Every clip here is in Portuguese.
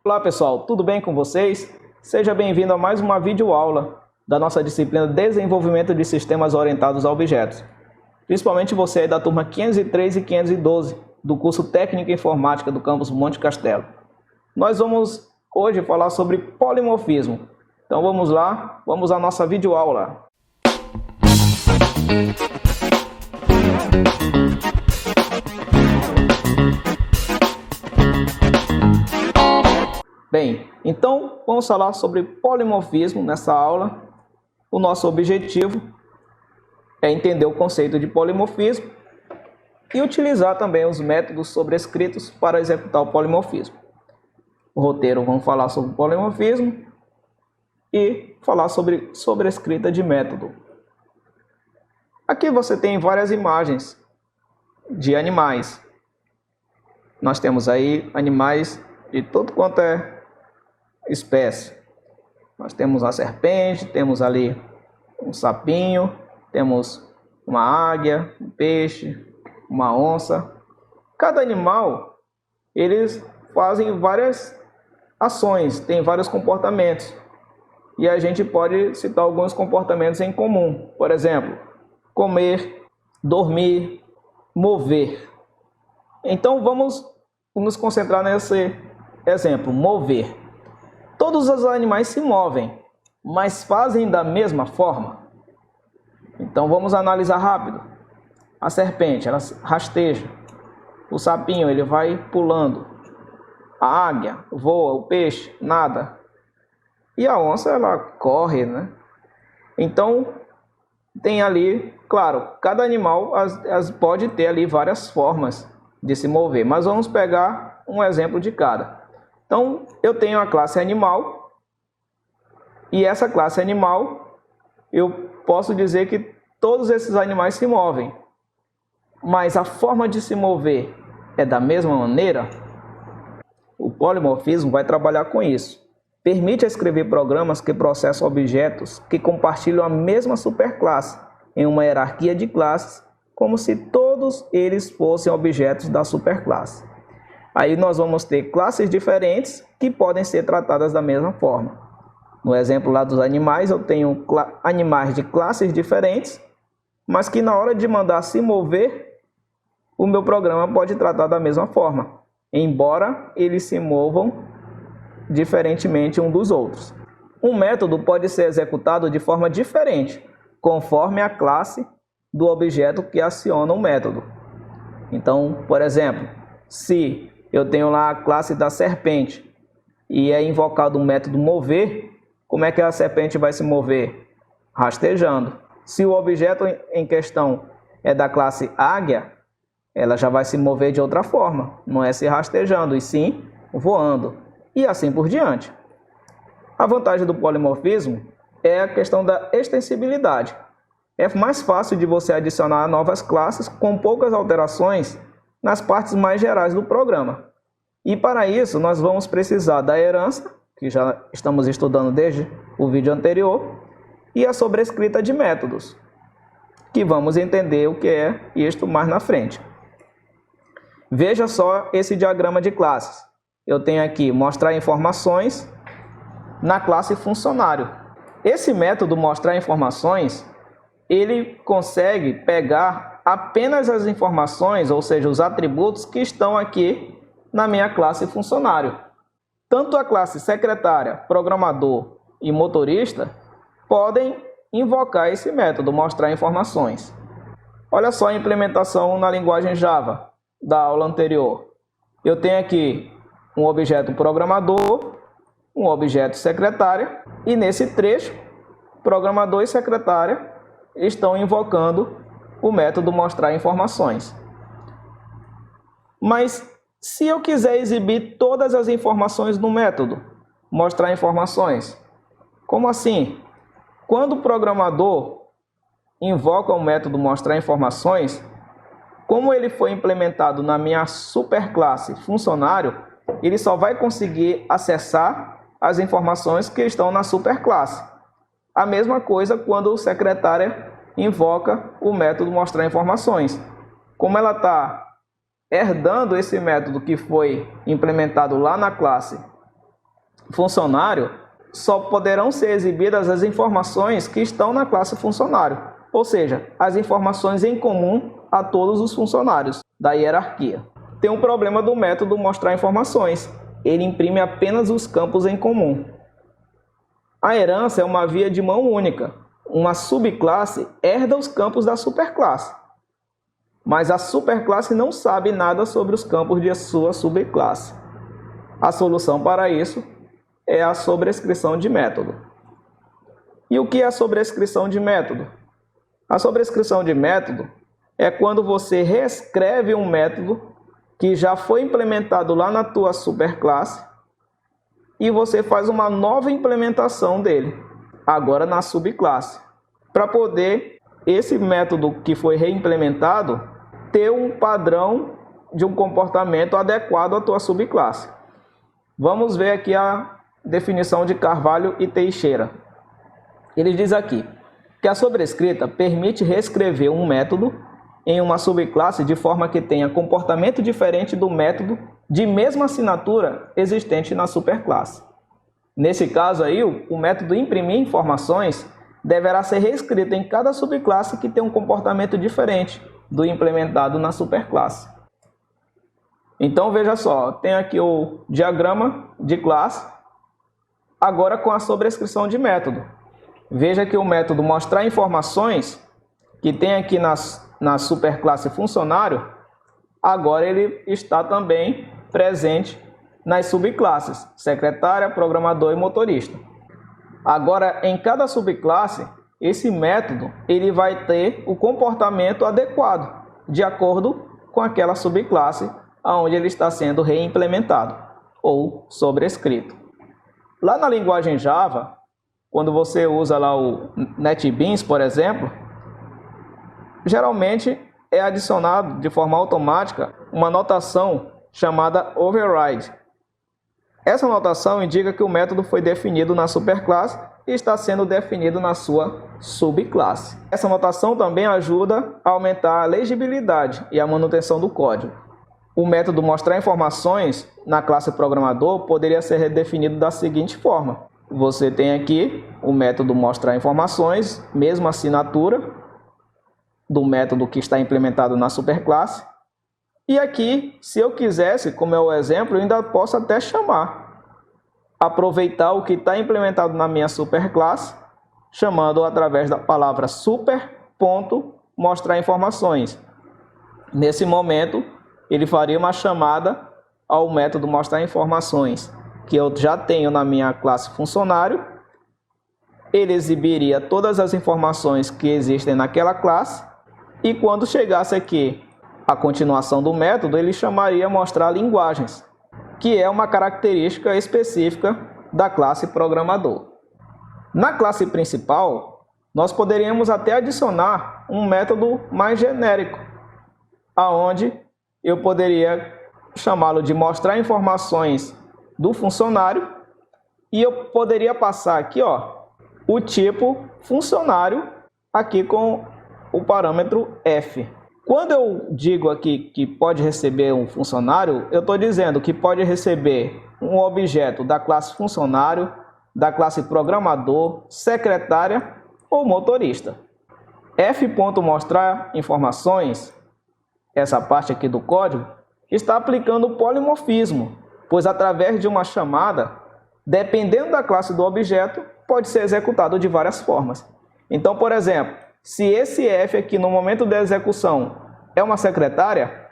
Olá pessoal, tudo bem com vocês? Seja bem-vindo a mais uma videoaula da nossa disciplina Desenvolvimento de Sistemas Orientados a Objetos. Principalmente você aí da turma 503 e 512 do curso Técnico em Informática do campus Monte Castelo. Nós vamos hoje falar sobre polimorfismo. Então vamos lá, vamos à nossa videoaula. Bem, então vamos falar sobre polimorfismo nessa aula. O nosso objetivo é entender o conceito de polimorfismo e utilizar também os métodos sobrescritos para executar o polimorfismo. O roteiro, vamos falar sobre polimorfismo e falar sobre sobrescrita de método. Aqui você tem várias imagens de animais. Nós temos aí animais de todo quanto é espécie. Nós temos a serpente, temos ali um sapinho, temos uma águia, um peixe, uma onça. Cada animal, eles fazem várias ações, tem vários comportamentos. E a gente pode citar alguns comportamentos em comum. Por exemplo, comer, dormir, mover. Então vamos nos concentrar nesse exemplo, mover. Todos os animais se movem, mas fazem da mesma forma. Então vamos analisar rápido. A serpente, ela rasteja. O sapinho, ele vai pulando. A águia voa, o peixe nada. E a onça, ela corre, né? Então tem ali, claro, cada animal pode ter ali várias formas de se mover, mas vamos pegar um exemplo de cada. Então, eu tenho a classe animal, e essa classe animal, eu posso dizer que todos esses animais se movem. Mas a forma de se mover é da mesma maneira? O polimorfismo vai trabalhar com isso. Permite escrever programas que processam objetos que compartilham a mesma superclasse em uma hierarquia de classes, como se todos eles fossem objetos da superclasse. Aí nós vamos ter classes diferentes que podem ser tratadas da mesma forma. No exemplo lá dos animais, eu tenho animais de classes diferentes, mas que na hora de mandar se mover, o meu programa pode tratar da mesma forma, embora eles se movam diferentemente um dos outros. Um método pode ser executado de forma diferente, conforme a classe do objeto que aciona o método. Então, por exemplo, se eu tenho lá a classe da serpente e é invocado o método mover, como é que a serpente vai se mover? Rastejando. Se o objeto em questão é da classe águia, ela já vai se mover de outra forma, não é se rastejando, e sim voando, e assim por diante. A vantagem do polimorfismo é a questão da extensibilidade. É mais fácil de você adicionar novas classes com poucas alterações nas partes mais gerais do programa. E para isso nós vamos precisar da herança, que já estamos estudando desde o vídeo anterior, e a sobrescrita de métodos, que vamos entender o que é isto mais na frente. Veja só esse diagrama de classes. Eu tenho aqui mostrar informações na classe funcionário. Esse método mostrar informações, ele consegue pegar apenas as informações, ou seja, os atributos que estão aqui na minha classe funcionário. Tanto a classe secretária, programador e motorista podem invocar esse método, mostrar informações. Olha só a implementação na linguagem Java da aula anterior. Eu tenho aqui um objeto programador, um objeto secretária, e nesse trecho, programador e secretária estão invocando o método mostrar informações. Mas se eu quiser exibir todas as informações no método mostrar informações, como assim? Quando o programador invoca o método mostrar informações, como ele foi implementado na minha superclasse funcionário, ele só vai conseguir acessar as informações que estão na superclasse. A mesma coisa quando o secretária invoca o método mostrar informações. Como ela está herdando esse método que foi implementado lá na classe funcionário, só poderão ser exibidas as informações que estão na classe funcionário, ou seja, as informações em comum a todos os funcionários da hierarquia. Tem um problema do método mostrar informações. Ele imprime apenas os campos em comum. A herança é uma via de mão única. Uma subclasse herda os campos da superclasse, mas a superclasse não sabe nada sobre os campos de sua subclasse. A solução para isso é a sobrescrição de método. E o que é a sobrescrição de método? A sobrescrição de método é quando você reescreve um método que já foi implementado lá na tua superclasse e você faz uma nova implementação dele, agora na subclasse, para poder esse método que foi reimplementado ter um padrão de um comportamento adequado à tua subclasse. Vamos ver aqui a definição de Carvalho e Teixeira. Ele diz aqui que a sobrescrita permite reescrever um método em uma subclasse de forma que tenha comportamento diferente do método de mesma assinatura existente na superclasse. Nesse caso aí, o método imprimir informações deverá ser reescrito em cada subclasse que tem um comportamento diferente do implementado na superclasse. Então veja só, tem aqui o diagrama de classe, agora com a sobrescrição de método. Veja que o método mostrar informações que tem aqui na superclasse funcionário, agora ele está também presente nas subclasses, secretária, programador e motorista. Agora, em cada subclasse, esse método ele vai ter o comportamento adequado, de acordo com aquela subclasse onde ele está sendo reimplementado ou sobrescrito. Lá na linguagem Java, quando você usa lá o NetBeans, por exemplo, geralmente é adicionado de forma automática uma notação chamada override. Essa notação indica que o método foi definido na superclasse e está sendo definido na sua subclasse. Essa notação também ajuda a aumentar a legibilidade e a manutenção do código. O método mostrar informações na classe programador poderia ser redefinido da seguinte forma. Você tem aqui o método mostrar informações, mesma assinatura do método que está implementado na superclasse. E aqui, se eu quisesse, como é o exemplo, eu ainda posso até chamar, aproveitar o que está implementado na minha superclasse, chamando através da palavra super.mostrar informações. Nesse momento, ele faria uma chamada ao método mostrar informações, que eu já tenho na minha classe funcionário. Ele exibiria todas as informações que existem naquela classe, e quando chegasse aqui a continuação do método, ele chamaria mostrar linguagens, que é uma característica específica da classe programador. Na classe principal, nós poderíamos até adicionar um método mais genérico, aonde eu poderia chamá-lo de mostrar informações do funcionário e eu poderia passar aqui, o tipo funcionário aqui com o parâmetro f. Quando eu digo aqui que pode receber um funcionário, eu estou dizendo que pode receber um objeto da classe funcionário, da classe programador, secretária ou motorista. f.mostrar informações, essa parte aqui do código, está aplicando o polimorfismo, pois através de uma chamada, dependendo da classe do objeto, pode ser executado de várias formas. Então, por exemplo, se esse f aqui no momento da execução é uma secretária,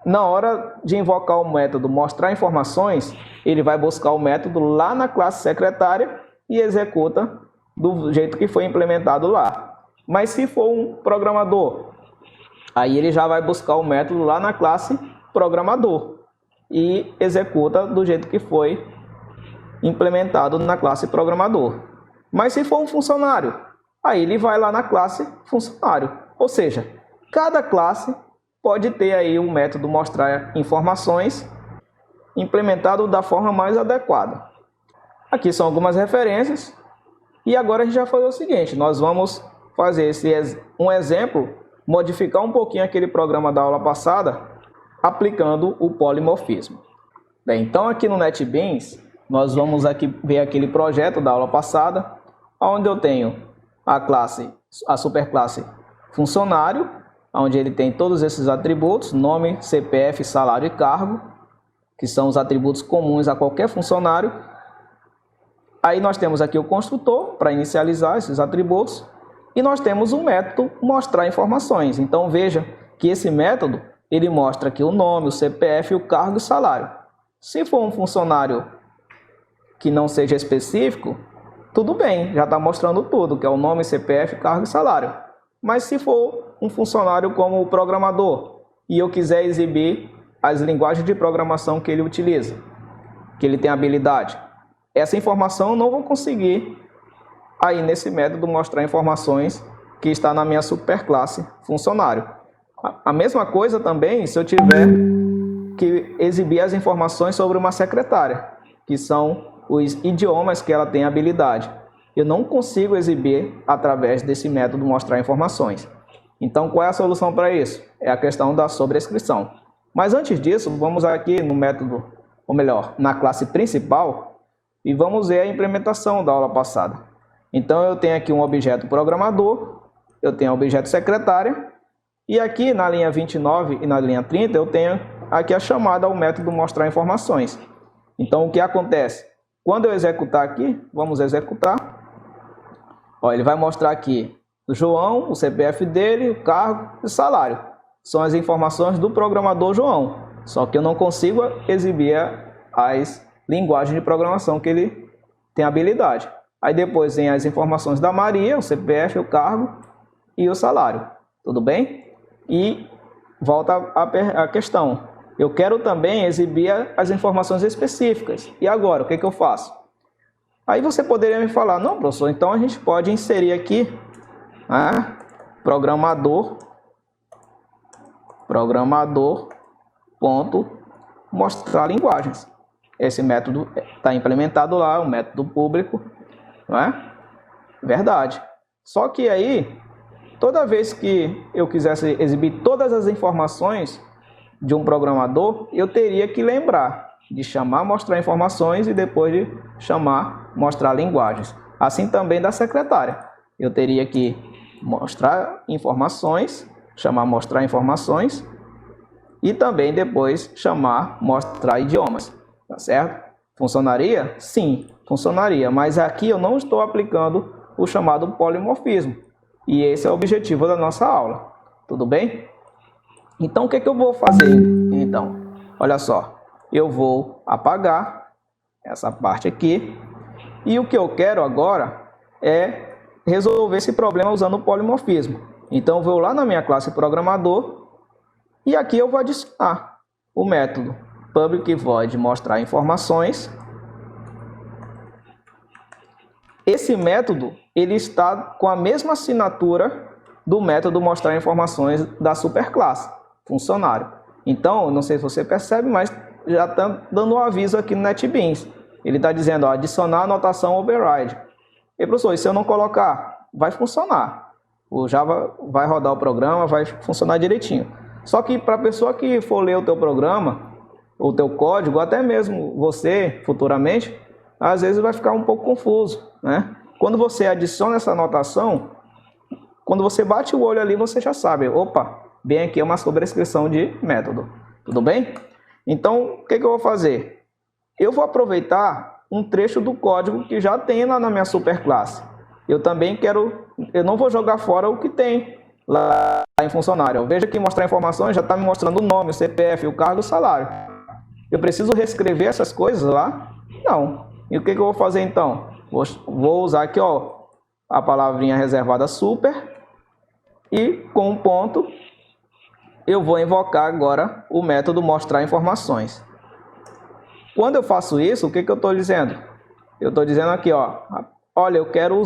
na hora de invocar o método mostrar informações, ele vai buscar o método lá na classe secretária e executa do jeito que foi implementado lá. Mas se for um programador, aí ele já vai buscar o método lá na classe programador e executa do jeito que foi implementado na classe programador. Mas se for um funcionário, aí ele vai lá na classe funcionário. Ou seja, cada classe pode ter aí um método mostrar informações implementado da forma mais adequada. Aqui são algumas referências e agora a gente já foi o seguinte, nós vamos fazer um exemplo, modificar um pouquinho aquele programa da aula passada, aplicando o polimorfismo. Bem, então aqui no NetBeans, nós vamos aqui ver aquele projeto da aula passada, onde eu tenho a superclasse funcionário, onde ele tem todos esses atributos, nome, CPF, salário e cargo, que são os atributos comuns a qualquer funcionário. Aí nós temos aqui o construtor para inicializar esses atributos e nós temos o método mostrar informações. Então veja que esse método ele mostra aqui o nome, o CPF, o cargo e o salário. Se for um funcionário que não seja específico, tudo bem, já está mostrando tudo, que é o nome, CPF, cargo e salário. Mas se for um funcionário como o programador e eu quiser exibir as linguagens de programação que ele utiliza, que ele tem habilidade, essa informação eu não vou conseguir aí nesse método mostrar informações que está na minha superclasse funcionário. A mesma coisa também se eu tiver que exibir as informações sobre uma secretária, que são os idiomas que ela tem habilidade. Eu não consigo exibir através desse método mostrar informações. Então, qual é a solução para isso? É a questão da sobrescrição. Mas antes disso, vamos aqui no método, ou melhor, na classe principal, e vamos ver a implementação da aula passada. Então, eu tenho aqui um objeto programador, eu tenho o objeto secretária, e aqui na linha 29 e na linha 30, eu tenho aqui a chamada ao método mostrar informações. Então, o que acontece? Quando eu executar aqui, vamos executar, ó, ele vai mostrar aqui o João, o CPF dele, o cargo e o salário. São as informações do programador João. Só que eu não consigo exibir as linguagens de programação que ele tem habilidade. Aí depois vem as informações da Maria, o CPF, o cargo e o salário. Tudo bem? E volta a questão. Eu quero também exibir as informações específicas. E agora, o que eu faço? Aí você poderia me falar, não, professor, então a gente pode inserir aqui programador ponto mostrar linguagens. Esse método está implementado lá, o método público, não é? Verdade. Só que aí, toda vez que eu quisesse exibir todas as informações de um programador, eu teria que lembrar de chamar mostrar informações e depois de chamar mostrar linguagens. Assim também da secretária. Eu teria que mostrar informações, chamar mostrar informações e também depois chamar mostrar idiomas. Tá certo? Funcionaria? Sim, funcionaria. Mas aqui eu não estou aplicando o chamado polimorfismo. E esse é o objetivo da nossa aula. Tudo bem? Então, o que eu vou fazer? Então, olha só. Eu vou apagar essa parte aqui. E o que eu quero agora é resolver esse problema usando o polimorfismo. Então, eu vou lá na minha classe programador e aqui eu vou adicionar o método public void mostrar informações. Esse método ele está com a mesma assinatura do método mostrar informações da superclasse funcionário. Então, não sei se você percebe, mas já está dando um aviso aqui no NetBeans. Ele está dizendo, ó, adicionar anotação override. E professor, e se eu não colocar? Vai funcionar. O Java vai rodar o programa, vai funcionar direitinho. Só que para a pessoa que for ler o teu programa, o teu código, até mesmo você, futuramente, às vezes vai ficar um pouco confuso, né? Quando você adiciona essa anotação, quando você bate o olho ali, você já sabe, opa, bem aqui é uma sobrescrição de método. Tudo bem? Então, o que eu vou fazer? Eu vou aproveitar um trecho do código que já tem lá na minha superclasse. Eu não vou jogar fora o que tem lá em funcionário. Veja que mostrar informações já está me mostrando o nome, o CPF, o cargo e o salário. Eu preciso reescrever essas coisas lá? Não. E o que eu vou fazer então? Vou usar aqui, ó, a palavrinha reservada super e com um ponto eu vou invocar agora o método mostrar informações. Quando eu faço isso, o que eu estou dizendo? Eu estou dizendo aqui, ó, olha, eu quero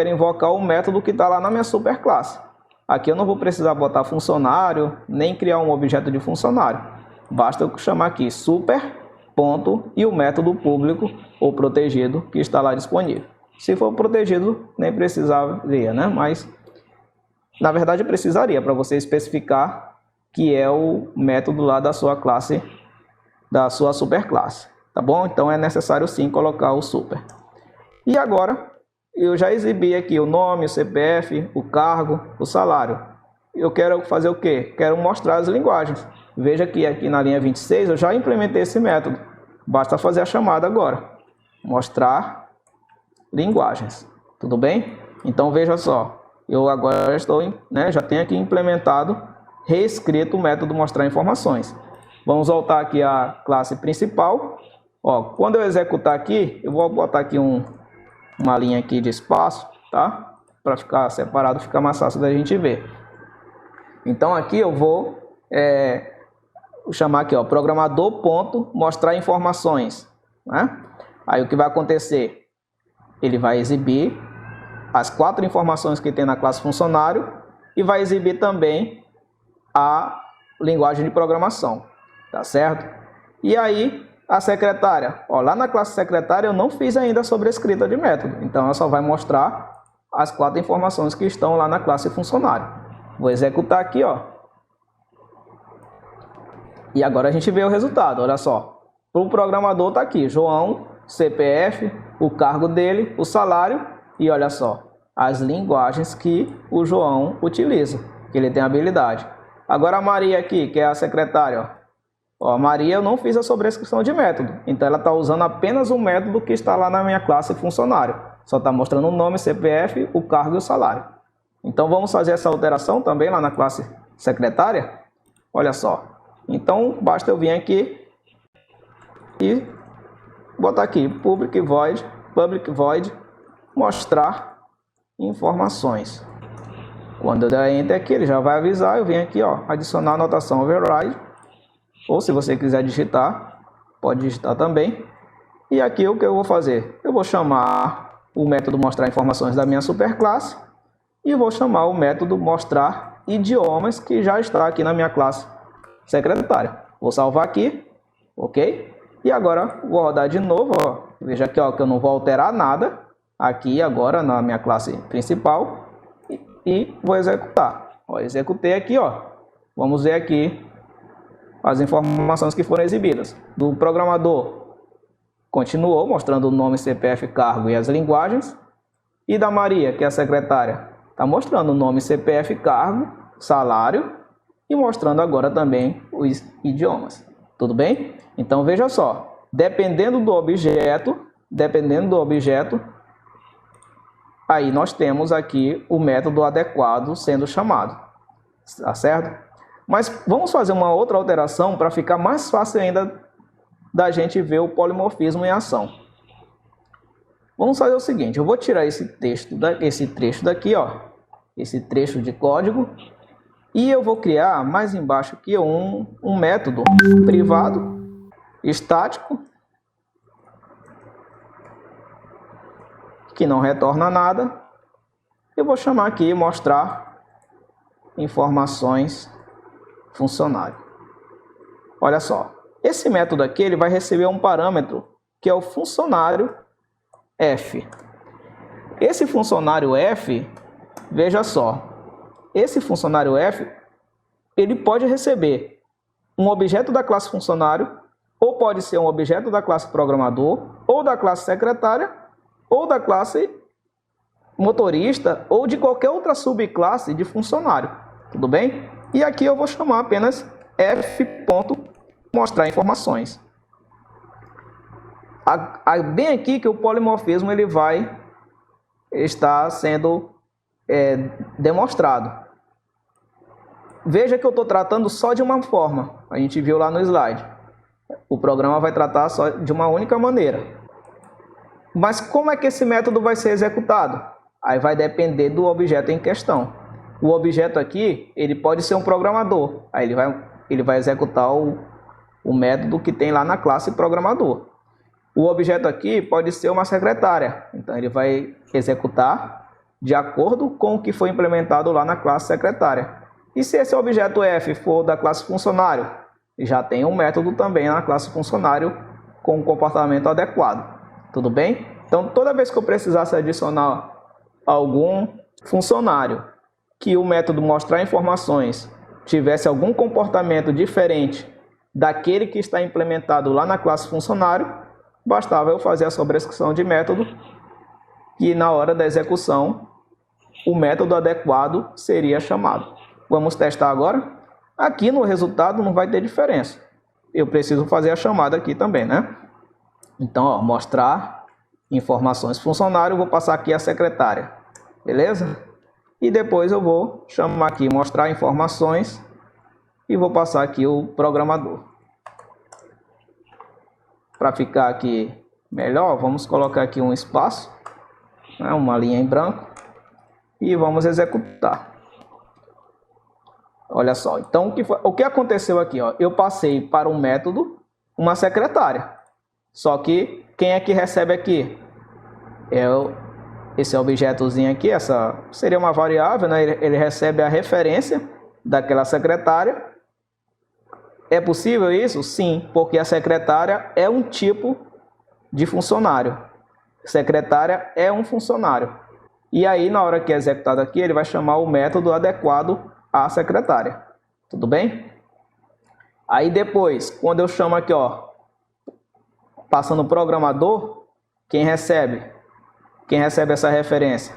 invocar o método que está lá na minha superclasse. Aqui eu não vou precisar botar funcionário, nem criar um objeto de funcionário. Basta eu chamar aqui super, ponto, e o método público ou protegido que está lá disponível. Se for protegido, nem precisaria, né? Mas, na verdade, precisaria para você especificar que é o método lá da sua classe, da sua superclasse. tá bom? Então é necessário sim colocar o super. E agora eu já exibi aqui o nome, o CPF, o cargo, o salário. Eu quero fazer o quê? Quero mostrar as linguagens. Veja que aqui na linha 26 eu já implementei esse método. Basta fazer a chamada agora. Mostrar linguagens. Tudo bem? Então veja só. Eu agora estou, já tenho aqui implementado, reescrito o método mostrar informações. Vamos voltar aqui à classe principal. Ó, quando eu executar aqui, eu vou botar aqui uma linha aqui de espaço, tá? Para ficar separado, ficar mais fácil da gente ver. Então aqui eu vou chamar aqui, ó, programador.mostrar informações, né? Aí o que vai acontecer? Ele vai exibir as 4 informações que tem na classe funcionário e vai exibir também a linguagem de programação, tá certo? E aí a secretária, ó, lá na classe secretária eu não fiz ainda a sobrescrita de método, então ela só vai mostrar as 4 informações que estão lá na classe funcionário. Vou executar aqui, ó. E agora a gente vê o resultado, olha só. Para o programador tá aqui, João, CPF, o cargo dele, o salário e olha só, as linguagens que o João utiliza, que ele tem habilidade. Agora a Maria aqui, que é a secretária, ó, a Maria eu não fiz a sobrescrição de método, então ela está usando apenas o método que está lá na minha classe funcionário. Só está mostrando o nome, CPF, o cargo e o salário. Então vamos fazer essa alteração também lá na classe secretária. Olha só. Então basta eu vir aqui e botar aqui public void, mostrar informações. Quando eu der enter aqui, ele já vai avisar. Eu venho aqui, ó, adicionar anotação override. Ou se você quiser digitar, pode digitar também. E aqui o que eu vou fazer? Eu vou chamar o método mostrar informações da minha superclasse e vou chamar o método mostrar idiomas que já está aqui na minha classe secretária. Vou salvar aqui, ok? E agora vou rodar de novo, ó. Veja aqui, ó, que eu não vou alterar nada aqui agora na minha classe principal e vou executar. Ó, executei aqui, ó. Vamos ver aqui as informações que foram exibidas. Do programador continuou mostrando o nome, CPF, cargo e as linguagens. E da Maria, que é a secretária, está mostrando o nome, CPF, cargo, salário e mostrando agora também os idiomas. Tudo bem? Então veja só, dependendo do objeto, aí nós temos aqui o método adequado sendo chamado, tá certo? Mas vamos fazer uma outra alteração para ficar mais fácil ainda da gente ver o polimorfismo em ação. Vamos fazer o seguinte, eu vou tirar esse trecho daqui, ó, esse trecho de código, e eu vou criar mais embaixo aqui um método privado, estático, que não retorna nada. Eu vou chamar aqui mostrar informações funcionário. Olha só, esse método aqui ele vai receber um parâmetro que é o funcionário f. Esse funcionário f, veja só, esse funcionário f, ele pode receber um objeto da classe funcionário, ou pode ser um objeto da classe programador, ou da classe secretária, ou da classe motorista, ou de qualquer outra subclasse de funcionário. Tudo bem? E aqui eu vou chamar apenas f.mostrar informações. Bem aqui que o polimorfismo ele vai estar sendo demonstrado. Veja que eu estou tratando só de uma forma. A gente viu lá no slide. O programa vai tratar só de uma única maneira. Mas como é que esse método vai ser executado? Aí vai depender do objeto em questão. O objeto aqui, ele pode ser um programador. Aí ele vai executar o método que tem lá na classe programador. O objeto aqui pode ser uma secretária. Então ele vai executar de acordo com o que foi implementado lá na classe secretária. E se esse objeto F for da classe funcionário, já tem um método também na classe funcionário com um comportamento adequado. Tudo bem? Então toda vez que eu precisasse adicionar algum funcionário que o método mostrar informações tivesse algum comportamento diferente daquele que está implementado lá na classe funcionário, bastava eu fazer a sobrescrição de método e na hora da execução o método adequado seria chamado. Vamos testar agora? Aqui no resultado não vai ter diferença. Eu preciso fazer a chamada aqui também, né? Então, ó, mostrar informações funcionário, vou passar aqui a secretária, beleza? E depois eu vou chamar aqui, mostrar informações e vou passar aqui o programador. Para ficar aqui melhor, vamos colocar aqui um espaço, né, uma linha em branco e vamos executar. Olha só, então o que aconteceu aqui? Ó? Eu passei para um método uma secretária, só que quem é que recebe aqui? Esse objetozinho aqui, essa seria uma variável, né? Ele recebe a referência daquela secretária. É possível isso? Sim, porque a secretária é um tipo de funcionário. Secretária é um funcionário. E aí, na hora que é executado aqui, ele vai chamar o método adequado à secretária. Tudo bem? Aí depois, quando eu chamo aqui, ó, passando o programador, quem recebe essa referência?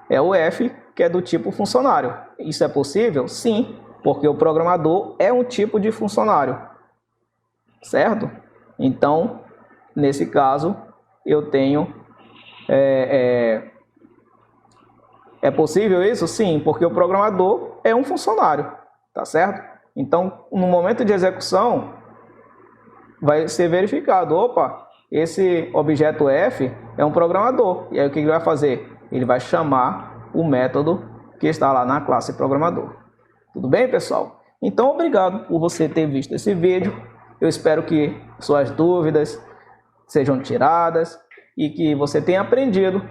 É o F, que é do tipo funcionário. Isso é possível? Sim, porque o programador é um tipo de funcionário. Certo? Então, nesse caso, eu tenho... É possível isso? Sim, porque o programador é um funcionário, tá certo? Então, no momento de execução, vai ser verificado, opa, esse objeto F é um programador. E aí o que ele vai fazer? Ele vai chamar o método que está lá na classe programador. Tudo bem, pessoal? Então, obrigado por você ter visto esse vídeo. Eu espero que suas dúvidas sejam tiradas e que você tenha aprendido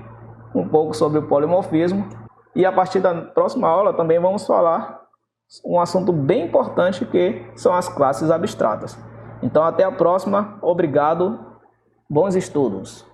um pouco sobre o polimorfismo. E a partir da próxima aula também vamos falar um assunto bem importante que são as classes abstratas. Então até a próxima, obrigado, bons estudos!